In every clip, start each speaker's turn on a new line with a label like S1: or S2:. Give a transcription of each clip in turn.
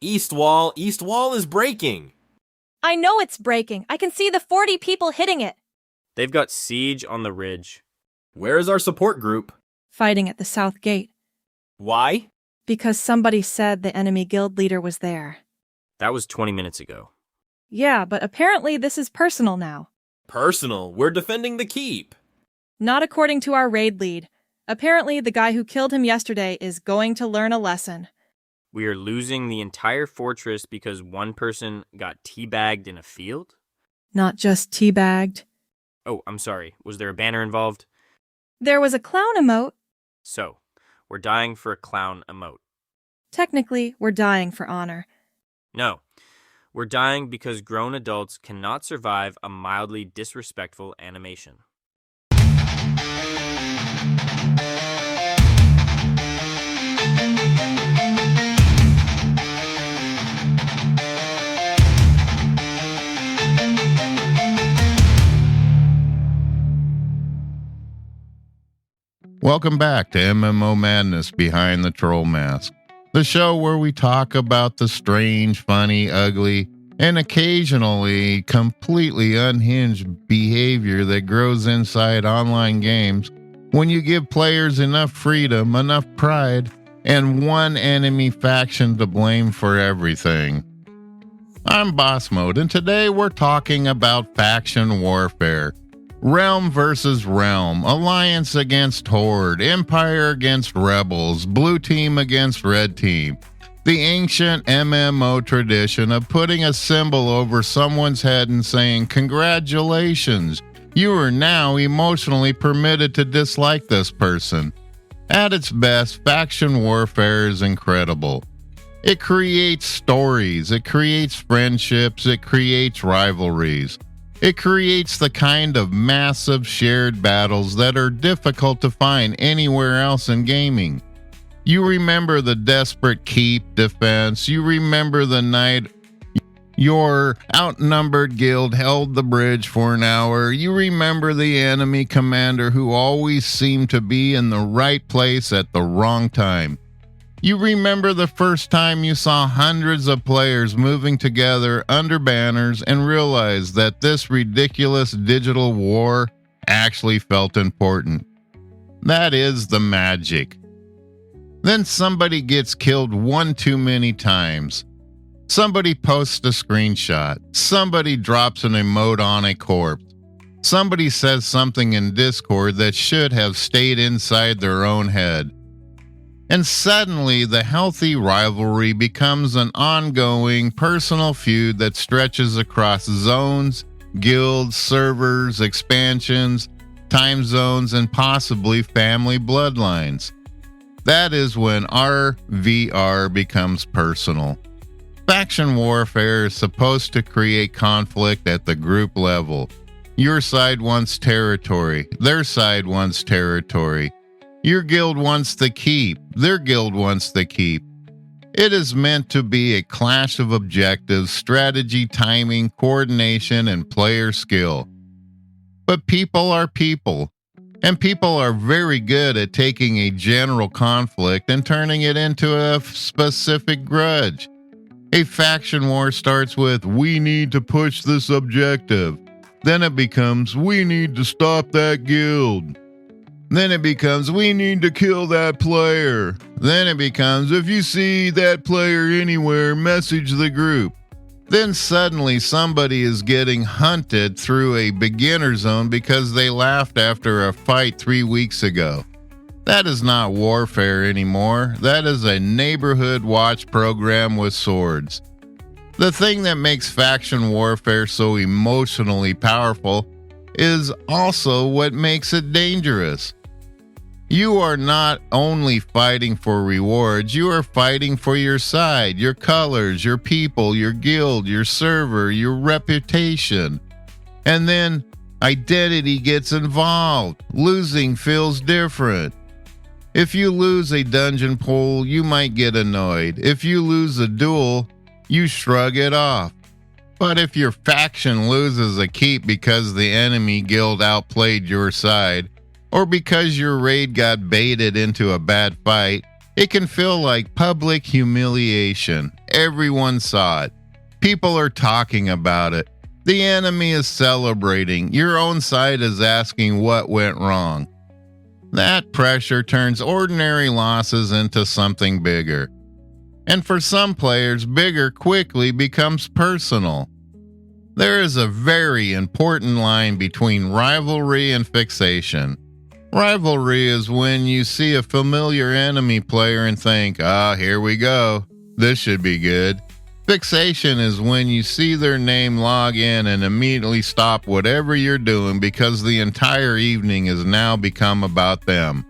S1: East wall is breaking.
S2: I know it's breaking. I can see the 40 people hitting it.
S3: They've got siege on the ridge.
S1: Where is our support group?
S2: Fighting at the south gate.
S1: Why?
S2: Because somebody said the enemy guild leader was there.
S3: That was 20 minutes ago.
S2: Yeah, but apparently this is personal now.
S1: Personal? We're defending the keep.
S2: Not according to our raid lead. Apparently the guy who killed him yesterday is going to learn a lesson.
S3: We are losing the entire fortress because one person got teabagged in a field?
S2: Not just teabagged.
S3: Oh, I'm sorry. Was there a banner involved?
S2: There was a clown emote.
S3: So, we're dying for a clown emote.
S2: Technically, we're dying for honor.
S3: No, we're dying because grown adults cannot survive a mildly disrespectful animation.
S4: Welcome back to MMO Madness Behind the Troll Mask, the show where we talk about the strange, funny, ugly, and occasionally completely unhinged behavior that grows inside online games when you give players enough freedom, enough pride, and one enemy faction to blame for everything. I'm Boss Mode, and today we're talking about faction warfare. Realm versus Realm, Alliance against Horde, Empire against Rebels, Blue Team against Red Team. The ancient MMO tradition of putting a symbol over someone's head and saying, "Congratulations, you are now emotionally permitted to dislike this person." At its best, faction warfare is incredible. It creates stories, it creates friendships, it creates rivalries. It creates the kind of massive shared battles that are difficult to find anywhere else in gaming. You remember the desperate keep defense. You remember the night your outnumbered guild held the bridge for an hour. You remember the enemy commander who always seemed to be in the right place at the wrong time. You remember the first time you saw hundreds of players moving together under banners and realized that this ridiculous digital war actually felt important. That is the magic. Then somebody gets killed one too many times. Somebody posts a screenshot. Somebody drops an emote on a corpse. Somebody says something in Discord that should have stayed inside their own head. And suddenly, the healthy rivalry becomes an ongoing personal feud that stretches across zones, guilds, servers, expansions, time zones, and possibly family bloodlines. That is when RvR becomes personal. Faction warfare is supposed to create conflict at the group level. Your side wants territory, their side wants territory. Your guild wants the keep. Their guild wants the keep. It is meant to be a clash of objectives, strategy, timing, coordination, and player skill. But people are people, and people are very good at taking a general conflict and turning it into a specific grudge. A faction war starts with, "We need to push this objective." Then it becomes, "We need to stop that guild." Then it becomes, "We need to kill that player." Then it becomes, "If you see that player anywhere, message the group." Then suddenly somebody is getting hunted through a beginner zone because they laughed after a fight 3 weeks ago. That is not warfare anymore. That is a neighborhood watch program with swords. The thing that makes faction warfare so emotionally powerful is also what makes it dangerous. You are not only fighting for rewards, you are fighting for your side, your colors, your people, your guild, your server, your reputation. And then identity gets involved. Losing feels different. If you lose a dungeon pool, you might get annoyed. If you lose a duel, you shrug it off. But if your faction loses a keep because the enemy guild outplayed your side, or because your raid got baited into a bad fight, it can feel like public humiliation. Everyone saw it. People are talking about it. The enemy is celebrating. Your own side is asking what went wrong. That pressure turns ordinary losses into something bigger. And for some players, bigger quickly becomes personal. There is a very important line between rivalry and fixation. Rivalry is when you see a familiar enemy player and think, here we go. This should be good. Fixation is when you see their name log in and immediately stop whatever you're doing because the entire evening has now become about them.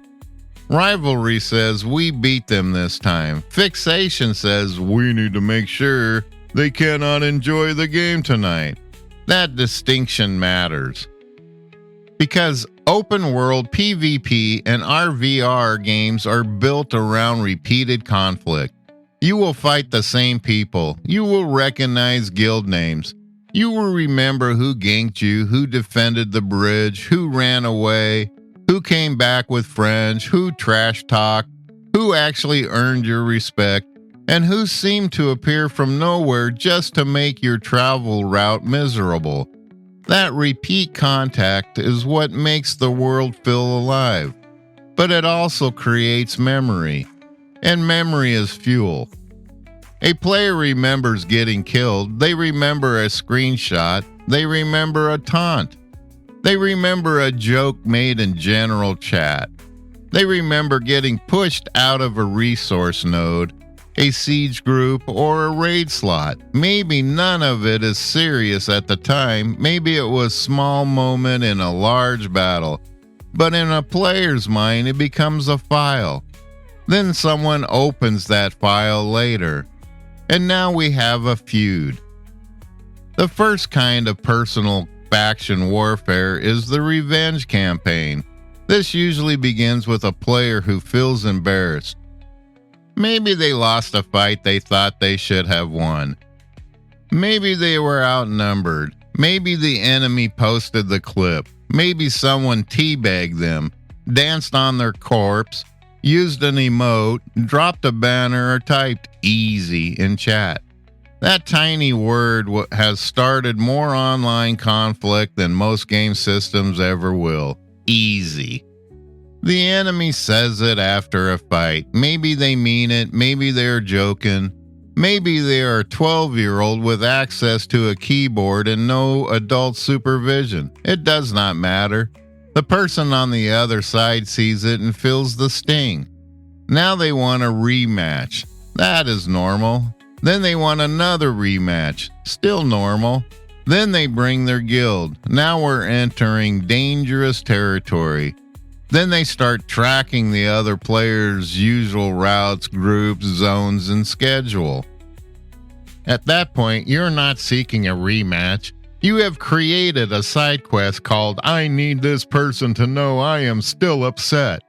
S4: Rivalry says we beat them this time. Fixation says we need to make sure they cannot enjoy the game tonight. That distinction matters. Because open world PvP and RvR games are built around repeated conflict. You will fight the same people. You will recognize guild names. You will remember who ganked you, who defended the bridge, who ran away, who came back with friends, who trash talked, who actually earned your respect, and who seemed to appear from nowhere just to make your travel route miserable. That repeat contact is what makes the world feel alive. But it also creates memory. And memory is fuel. A player remembers getting killed. They remember a screenshot. They remember a taunt. They remember a joke made in general chat. They remember getting pushed out of a resource node, a siege group, or a raid slot. Maybe none of it is serious at the time. Maybe it was a small moment in a large battle. But in a player's mind, it becomes a file. Then someone opens that file later. And now we have a feud. The first kind of personal faction warfare is the revenge campaign. This usually begins with a player who feels embarrassed. Maybe they lost a fight they thought they should have won. Maybe they were outnumbered. Maybe the enemy posted the clip. Maybe someone teabagged them, danced on their corpse, used an emote, dropped a banner, or typed easy in chat. That tiny word has started more online conflict than most game systems ever will. Easy. The enemy says it after a fight. Maybe they mean it. Maybe they're joking. Maybe they are a 12-year-old with access to a keyboard and no adult supervision. It does not matter. The person on the other side sees it and feels the sting. Now they want a rematch. That is normal. Then they want another rematch. Still normal. Then they bring their guild. Now we're entering dangerous territory. Then they start tracking the other players' usual routes, groups, zones, and schedule. At that point, you're not seeking a rematch. You have created a side quest called I need this person to know I am still upset.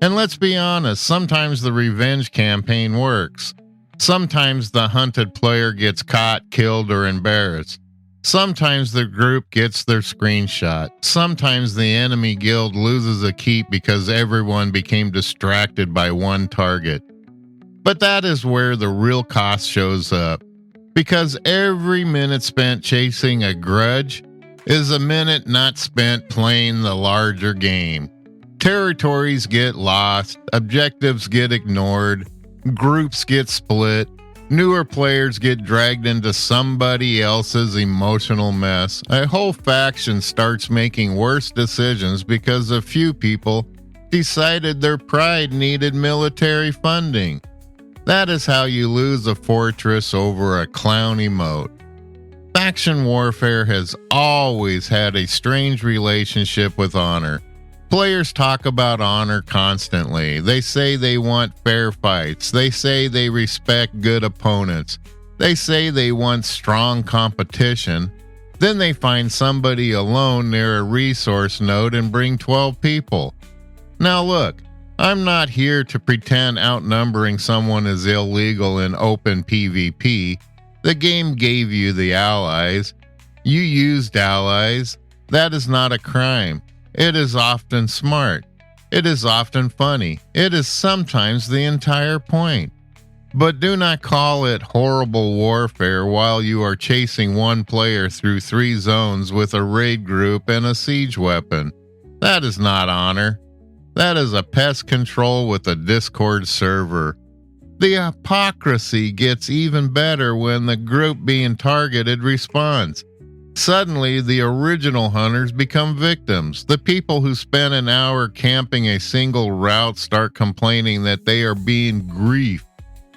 S4: And let's be honest, sometimes the revenge campaign works. Sometimes the hunted player gets caught, killed, or embarrassed. Sometimes the group gets their screenshot. Sometimes the enemy guild loses a keep because everyone became distracted by one target. But that is where the real cost shows up. Because every minute spent chasing a grudge is a minute not spent playing the larger game. Territories get lost, objectives get ignored, groups get split, newer players get dragged into somebody else's emotional mess. A whole faction starts making worse decisions because a few people decided their pride needed military funding. That is how you lose a fortress over a clown emote. Faction warfare has always had a strange relationship with honor. Players talk about honor constantly. They say they want fair fights. They say they respect good opponents. They say they want strong competition. Then they find somebody alone near a resource node and bring 12 people. Now look, I'm not here to pretend outnumbering someone is illegal in open PvP. The game gave you the allies. You used allies. That is not a crime. It is often smart. It is often funny. It is sometimes the entire point. But do not call it horrible warfare while you are chasing one player through 3 zones with a raid group and a siege weapon. That is not honor. That is a pest control with a Discord server. The hypocrisy gets even better when the group being targeted responds. Suddenly, the original hunters become victims. The people who spent an hour camping a single route start complaining that they are being griefed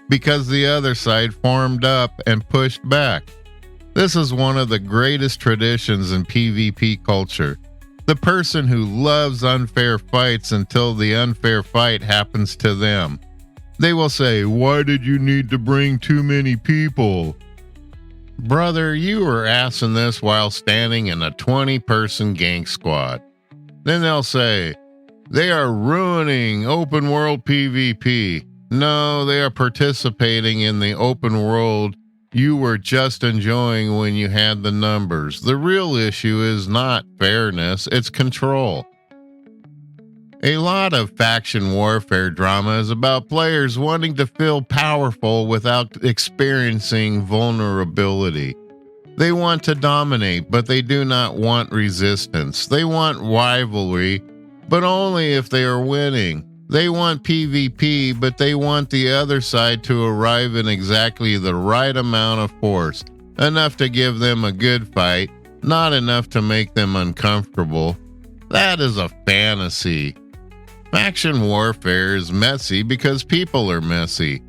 S4: because the other side formed up and pushed back. This is one of the greatest traditions in PvP culture. The person who loves unfair fights until the unfair fight happens to them. They will say, "Why did you need to bring too many people?" Brother, you were asking this while standing in a 20-person gank squad. Then they'll say, "They are ruining open world PvP." No, they are participating in the open world you were just enjoying when you had the numbers. The real issue is not fairness, it's control. A lot of faction warfare drama is about players wanting to feel powerful without experiencing vulnerability. They want to dominate, but they do not want resistance. They want rivalry, but only if they are winning. They want PvP, but they want the other side to arrive in exactly the right amount of force, enough to give them a good fight, not enough to make them uncomfortable. That is a fantasy. Faction warfare is messy because people are messy.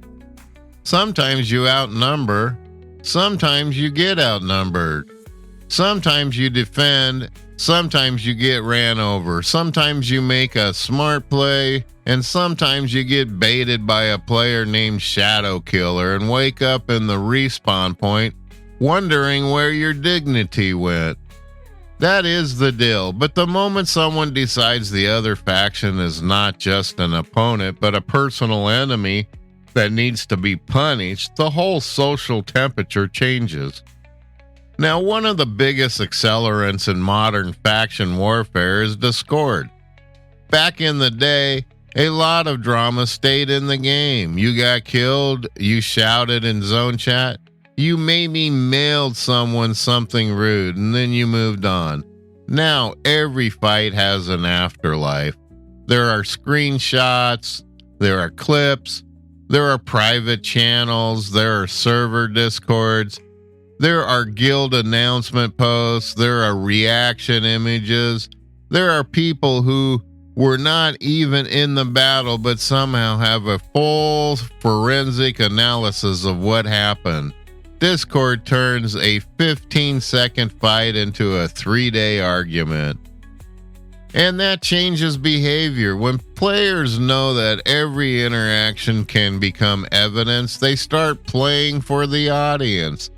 S4: Sometimes you outnumber, sometimes you get outnumbered. Sometimes you defend, sometimes you get ran over, sometimes you make a smart play, and sometimes you get baited by a player named Shadow Killer and wake up in the respawn point wondering where your dignity went. That is the deal, but the moment someone decides the other faction is not just an opponent but a personal enemy that needs to be punished, the whole social temperature changes. Now, one of the biggest accelerants in modern faction warfare is discord. Back in the day, a lot of drama stayed in the game. You got killed, you shouted in zone chat, you maybe mailed someone something rude, and then you moved on. Now, every fight has an afterlife. There are screenshots, there are clips, there are private channels, there are server discords, there are guild announcement posts, there are reaction images, there are people who were not even in the battle but somehow have a full forensic analysis of what happened. Discord turns a 15-second fight into a 3-day argument. And that changes behavior. When players know that every interaction can become evidence, they start playing for the audience.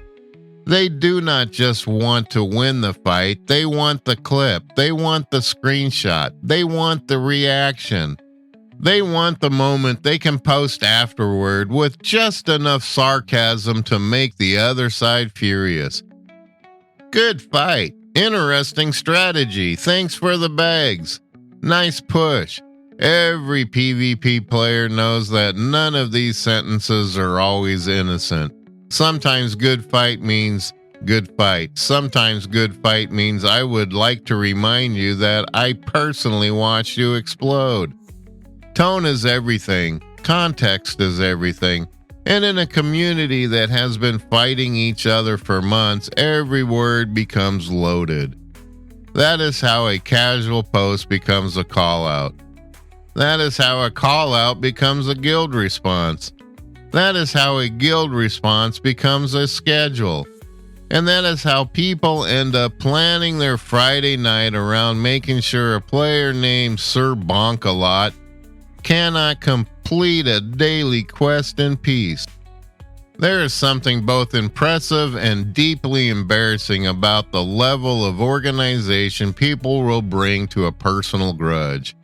S4: They do not just want to win the fight, they want the clip, they want the screenshot, they want the reaction. They want the moment they can post afterward with just enough sarcasm to make the other side furious. Good fight. Interesting strategy. Thanks for the bags. Nice push. Every PvP player knows that none of these sentences are always innocent. Sometimes good fight means good fight. Sometimes good fight means I would like to remind you that I personally watched you explode. Tone is everything. Context is everything. And in a community that has been fighting each other for months, every word becomes loaded. That is how a casual post becomes a call-out. That is how a call-out becomes a guild response. That is how a guild response becomes a schedule. And that is how people end up planning their Friday night around making sure a player named Sir Bonkalot cannot complete a daily quest in peace. There is something both impressive and deeply embarrassing about the level of organization people will bring to a personal grudge.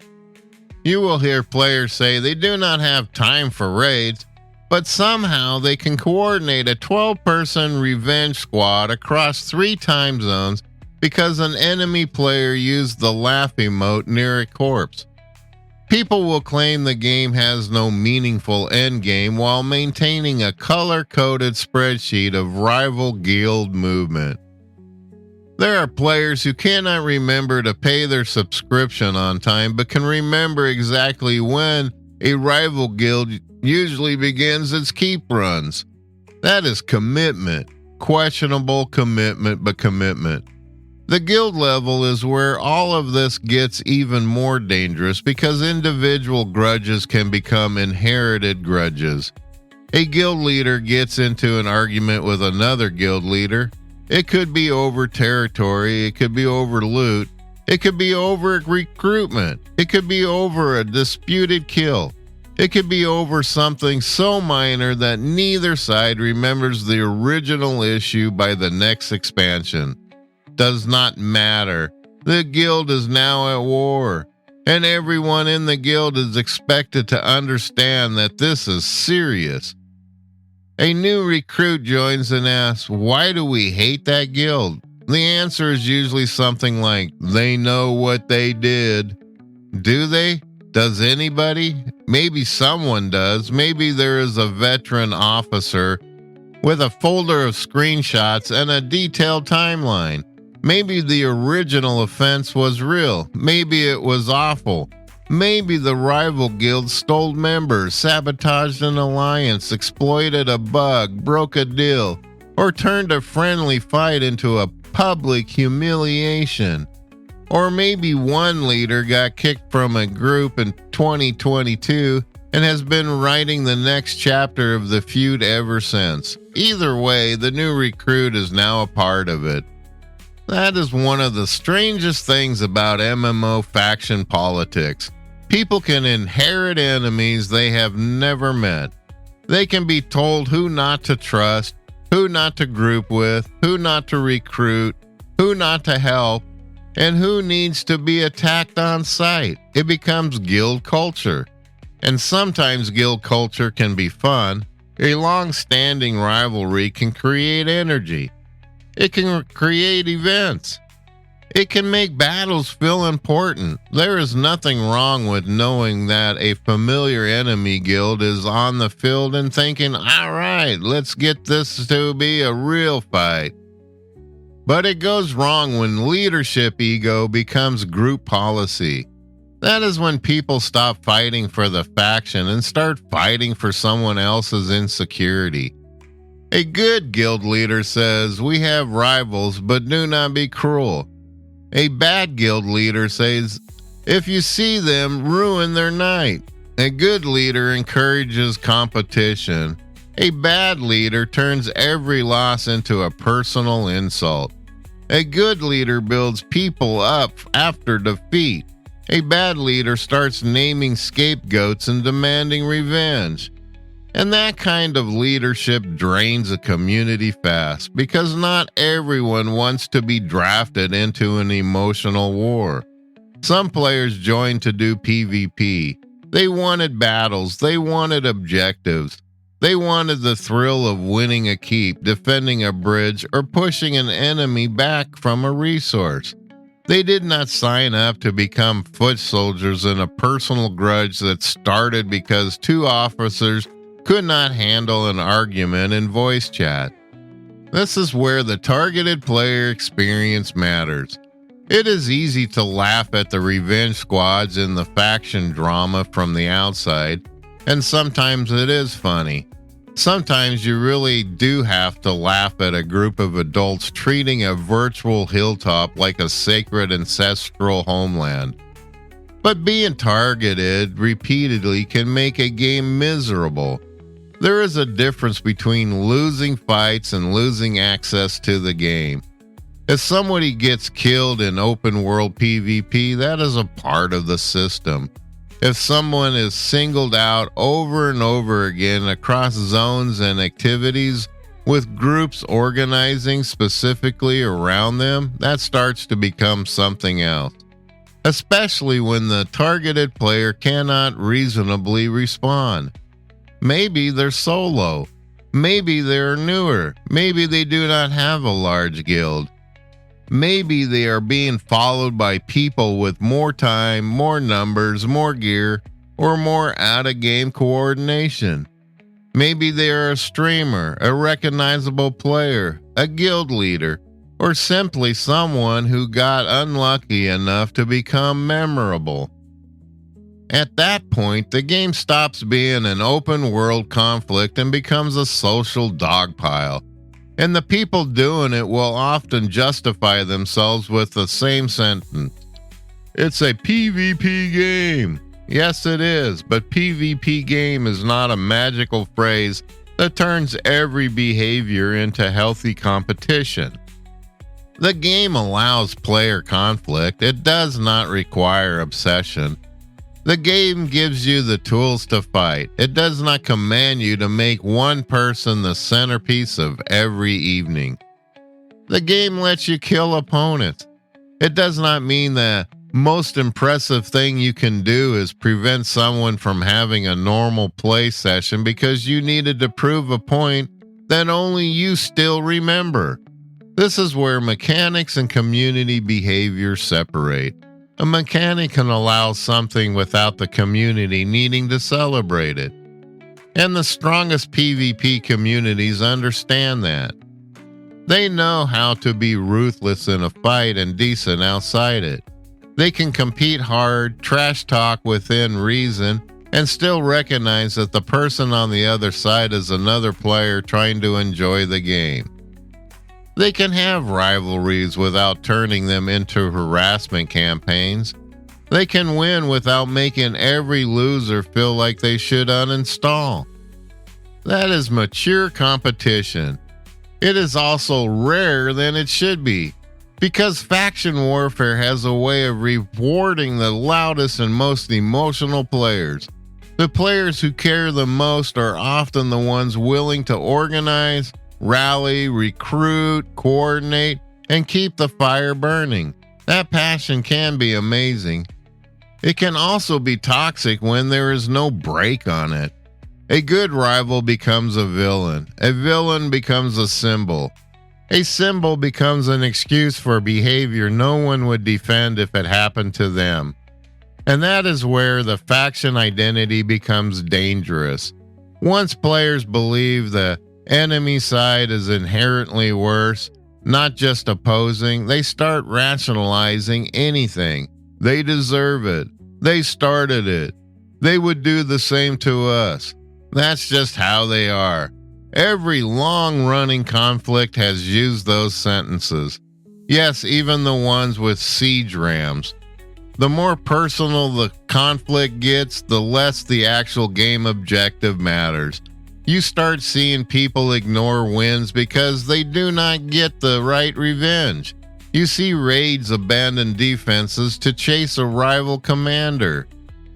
S4: You will hear players say they do not have time for raids, but somehow they can coordinate a 12-person revenge squad across 3 time zones because an enemy player used the laugh emote near a corpse. People will claim the game has no meaningful endgame while maintaining a color-coded spreadsheet of rival guild movement. There are players who cannot remember to pay their subscription on time, but can remember exactly when a rival guild usually begins its keep runs. That is commitment. Questionable commitment, but commitment. The guild level is where all of this gets even more dangerous because individual grudges can become inherited grudges. A guild leader gets into an argument with another guild leader. It could be over territory, it could be over loot, it could be over recruitment, it could be over a disputed kill. It could be over something so minor that neither side remembers the original issue by the next expansion. Does not matter. The guild is now at war, and everyone in the guild is expected to understand that this is serious. A new recruit joins and asks, why do we hate that guild? The answer is usually something like, they know what they did. Do they? Does anybody? Maybe someone does. Maybe there is a veteran officer with a folder of screenshots and a detailed timeline. Maybe the original offense was real. Maybe it was awful. Maybe the rival guild stole members, sabotaged an alliance, exploited a bug, broke a deal, or turned a friendly fight into a public humiliation. Or maybe one leader got kicked from a group in 2022 and has been writing the next chapter of the feud ever since. Either way, the new recruit is now a part of it. That is one of the strangest things about MMO faction politics. People can inherit enemies they have never met. They can be told who not to trust, who not to group with, who not to recruit, who not to help, and who needs to be attacked on sight. It becomes guild culture. And sometimes guild culture can be fun. A long-standing rivalry can create energy. It can create events. It can make battles feel important. There is nothing wrong with knowing that a familiar enemy guild is on the field and thinking, all right, let's get this to be a real fight. But it goes wrong when leadership ego becomes group policy. That is when people stop fighting for the faction and start fighting for someone else's insecurity. A good guild leader says, we have rivals, but do not be cruel. A bad guild leader says, if you see them, ruin their night. A good leader encourages competition. A bad leader turns every loss into a personal insult. A good leader builds people up after defeat. A bad leader starts naming scapegoats and demanding revenge. And that kind of leadership drains a community fast because not everyone wants to be drafted into an emotional war. Some players joined to do PvP. They wanted battles. They wanted objectives. They wanted the thrill of winning a keep, defending a bridge, or pushing an enemy back from a resource. They did not sign up to become foot soldiers in a personal grudge that started because two officers could not handle an argument in voice chat. This is where the targeted player experience matters. It is easy to laugh at the revenge squads in the faction drama from the outside, and sometimes it is funny. Sometimes you really do have to laugh at a group of adults treating a virtual hilltop like a sacred ancestral homeland. But being targeted repeatedly can make a game miserable. There is a difference between losing fights and losing access to the game. If somebody gets killed in open world PvP, that is a part of the system. If someone is singled out over and over again across zones and activities with groups organizing specifically around them, that starts to become something else. Especially when the targeted player cannot reasonably respond. Maybe they're solo. Maybe they're newer. Maybe they do not have a large guild. Maybe they are being followed by people with more time, more numbers, more gear, or more out-of-game coordination. Maybe they are a streamer, a recognizable player, a guild leader, or simply someone who got unlucky enough to become memorable. At that point, the game stops being an open-world conflict and becomes a social dogpile. And the people doing it will often justify themselves with the same sentence. It's a PvP game. Yes, it is, but PvP game is not a magical phrase that turns every behavior into healthy competition. The game allows player conflict. It does not require obsession. The game gives you the tools to fight. It does not command you to make one person the centerpiece of every evening. The game lets you kill opponents. It does not mean the most impressive thing you can do is prevent someone from having a normal play session because you needed to prove a point that only you still remember. This is where mechanics and community behavior separate. A mechanic can allow something without the community needing to celebrate it. And the strongest PvP communities understand that. They know how to be ruthless in a fight and decent outside it. They can compete hard, trash talk within reason, and still recognize that the person on the other side is another player trying to enjoy the game. They can have rivalries without turning them into harassment campaigns. They can win without making every loser feel like they should uninstall. That is mature competition. It is also rarer than it should be, because faction warfare has a way of rewarding the loudest and most emotional players. The players who care the most are often the ones willing to organize, rally, recruit, coordinate, and keep the fire burning. That passion can be amazing. It can also be toxic when there is no break on it. A good rival becomes a villain. A villain becomes a symbol. A symbol becomes an excuse for behavior no one would defend if it happened to them. And that is where the faction identity becomes dangerous. Once players believe the enemy side is inherently worse, not just opposing, they start rationalizing anything. They deserve it. They started it. They would do the same to us. That's just how they are. Every long-running conflict has used those sentences. Yes, even the ones with siege rams. The more personal the conflict gets, the less the actual game objective matters. You start seeing people ignore wins because they do not get the right revenge. You see raids abandon defenses to chase a rival commander.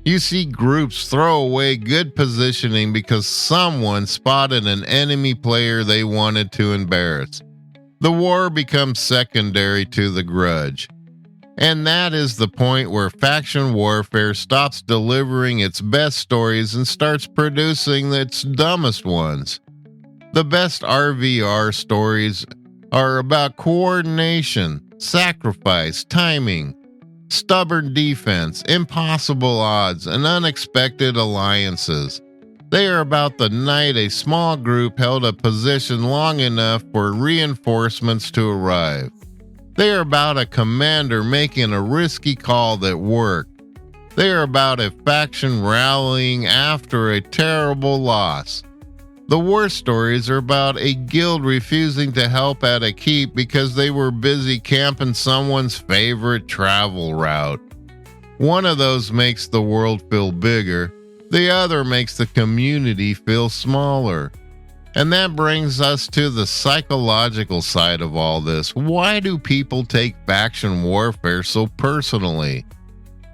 S4: You see groups throw away good positioning because someone spotted an enemy player they wanted to embarrass. The war becomes secondary to the grudge. And that is the point where faction warfare stops delivering its best stories and starts producing its dumbest ones. The best RvR stories are about coordination, sacrifice, timing, stubborn defense, impossible odds, and unexpected alliances. They are about the night a small group held a position long enough for reinforcements to arrive. They are about a commander making a risky call that worked. They are about a faction rallying after a terrible loss. The worst stories are about a guild refusing to help at a keep because they were busy camping someone's favorite travel route. One of those makes the world feel bigger. The other makes the community feel smaller. And that brings us to the psychological side of all this. Why do people take faction warfare so personally?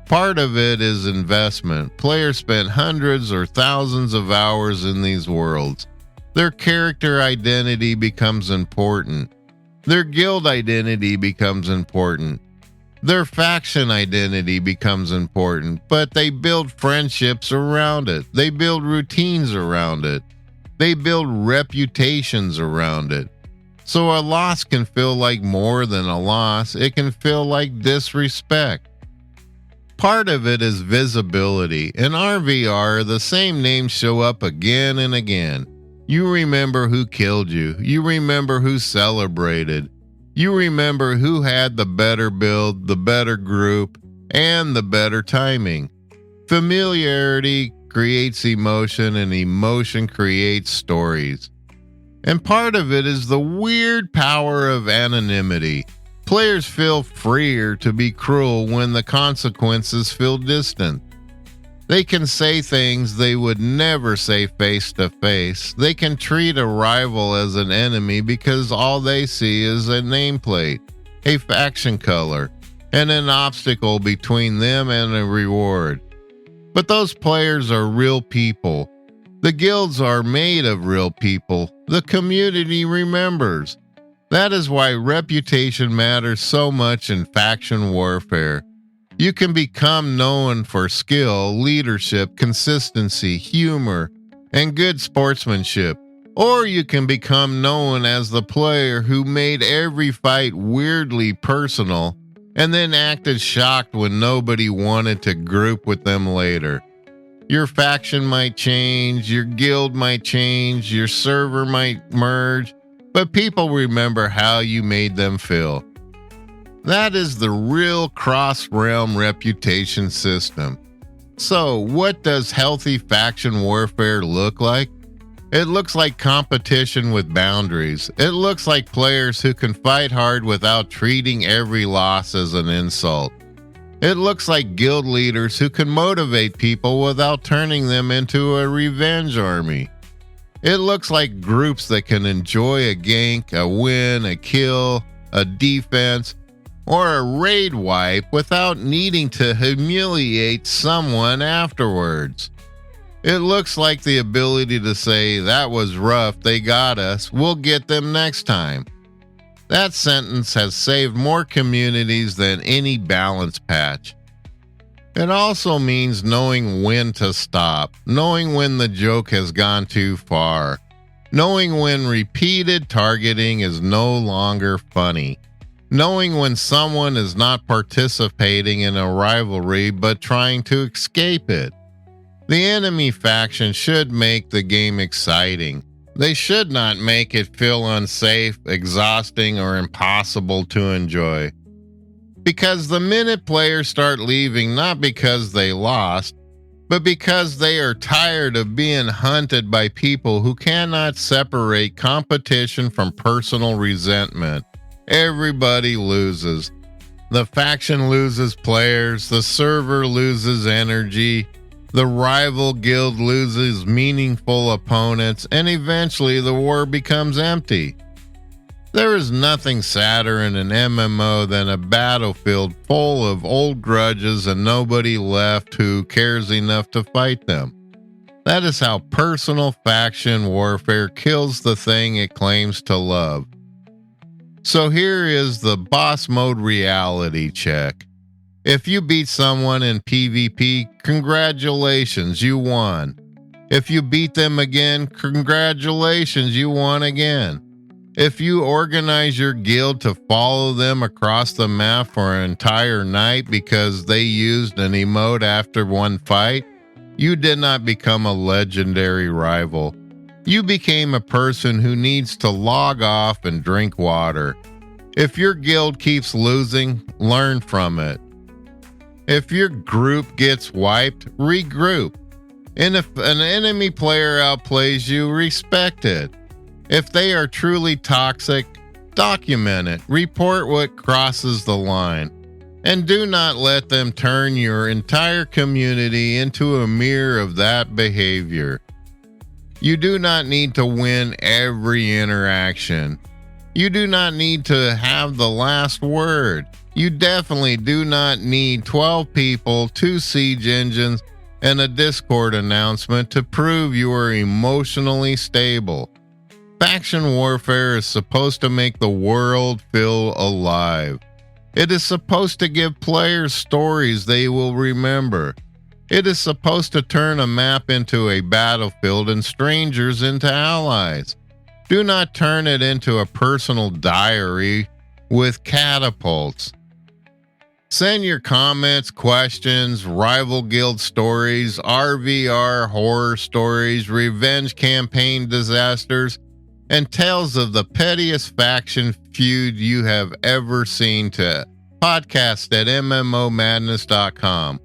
S4: Part of it is investment. Players spend hundreds or thousands of hours in these worlds. Their character identity becomes important. Their guild identity becomes important. Their faction identity becomes important, but they build friendships around it. They build routines around it. They build reputations around it. So a loss can feel like more than a loss. It can feel like disrespect. Part of it is visibility. In RvR, the same names show up again and again. You remember who killed you. You remember who celebrated. You remember who had the better build, the better group, and the better timing. Familiarity creates emotion, and emotion creates stories. And part of it is the weird power of anonymity. Players feel freer to be cruel when the consequences feel distant. They can say things they would never say face to face. They can treat a rival as an enemy because all they see is a nameplate, a faction color, and an obstacle between them and a reward. But those players are real people. The guilds are made of real people. The community remembers. That is why reputation matters so much in faction warfare. You can become known for skill, leadership, consistency, humor, and good sportsmanship. Or you can become known as the player who made every fight weirdly personal and then acted shocked when nobody wanted to group with them later. Your faction might change, your guild might change, your server might merge, but people remember how you made them feel. That is the real cross-realm reputation system. So, what does healthy faction warfare look like? It looks like competition with boundaries. It looks like players who can fight hard without treating every loss as an insult. It looks like guild leaders who can motivate people without turning them into a revenge army. It looks like groups that can enjoy a gank, a win, a kill, a defense, or a raid wipe without needing to humiliate someone afterwards. It looks like the ability to say, "That was rough, they got us, we'll get them next time." That sentence has saved more communities than any balance patch. It also means knowing when to stop, knowing when the joke has gone too far, knowing when repeated targeting is no longer funny, knowing when someone is not participating in a rivalry but trying to escape it. The enemy faction should make the game exciting. They should not make it feel unsafe, exhausting, or impossible to enjoy. Because the minute players start leaving, not because they lost, but because they are tired of being hunted by people who cannot separate competition from personal resentment, everybody loses. The faction loses players, the server loses energy, the rival guild loses meaningful opponents, and eventually the war becomes empty. There is nothing sadder in an MMO than a battlefield full of old grudges and nobody left who cares enough to fight them. That is how personal faction warfare kills the thing it claims to love. So here is the boss mode reality check. If you beat someone in PvP, congratulations, you won. If you beat them again, congratulations, you won again. If you organize your guild to follow them across the map for an entire night because they used an emote after one fight, you did not become a legendary rival. You became a person who needs to log off and drink water. If your guild keeps losing, learn from it. If your group gets wiped, regroup. And if an enemy player outplays you, respect it. If they are truly toxic, document it. Report what crosses the line. And do not let them turn your entire community into a mirror of that behavior. You do not need to win every interaction. You do not need to have the last word. You definitely do not need 12 people, 2 siege engines, and a Discord announcement to prove you are emotionally stable. Faction warfare is supposed to make the world feel alive. It is supposed to give players stories they will remember. It is supposed to turn a map into a battlefield and strangers into allies. Do not turn it into a personal diary with catapults. Send your comments, questions, rival guild stories, RvR horror stories, revenge campaign disasters, and tales of the pettiest faction feud you have ever seen to podcast@mmomadness.com.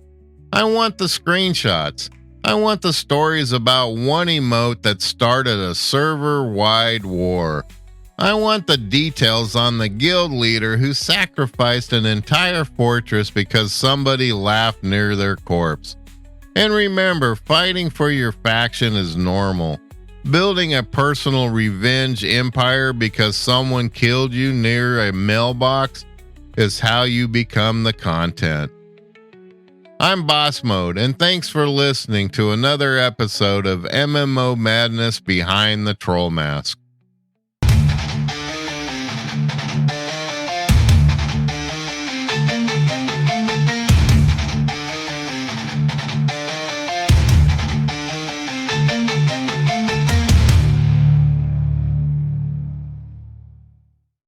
S4: I want the screenshots. I want the stories about one emote that started a server-wide war. I want the details on the guild leader who sacrificed an entire fortress because somebody laughed near their corpse. And remember, fighting for your faction is normal. Building a personal revenge empire because someone killed you near a mailbox is how you become the content. I'm Boss Mode, and thanks for listening to another episode of MMO Madness Behind the Troll Mask.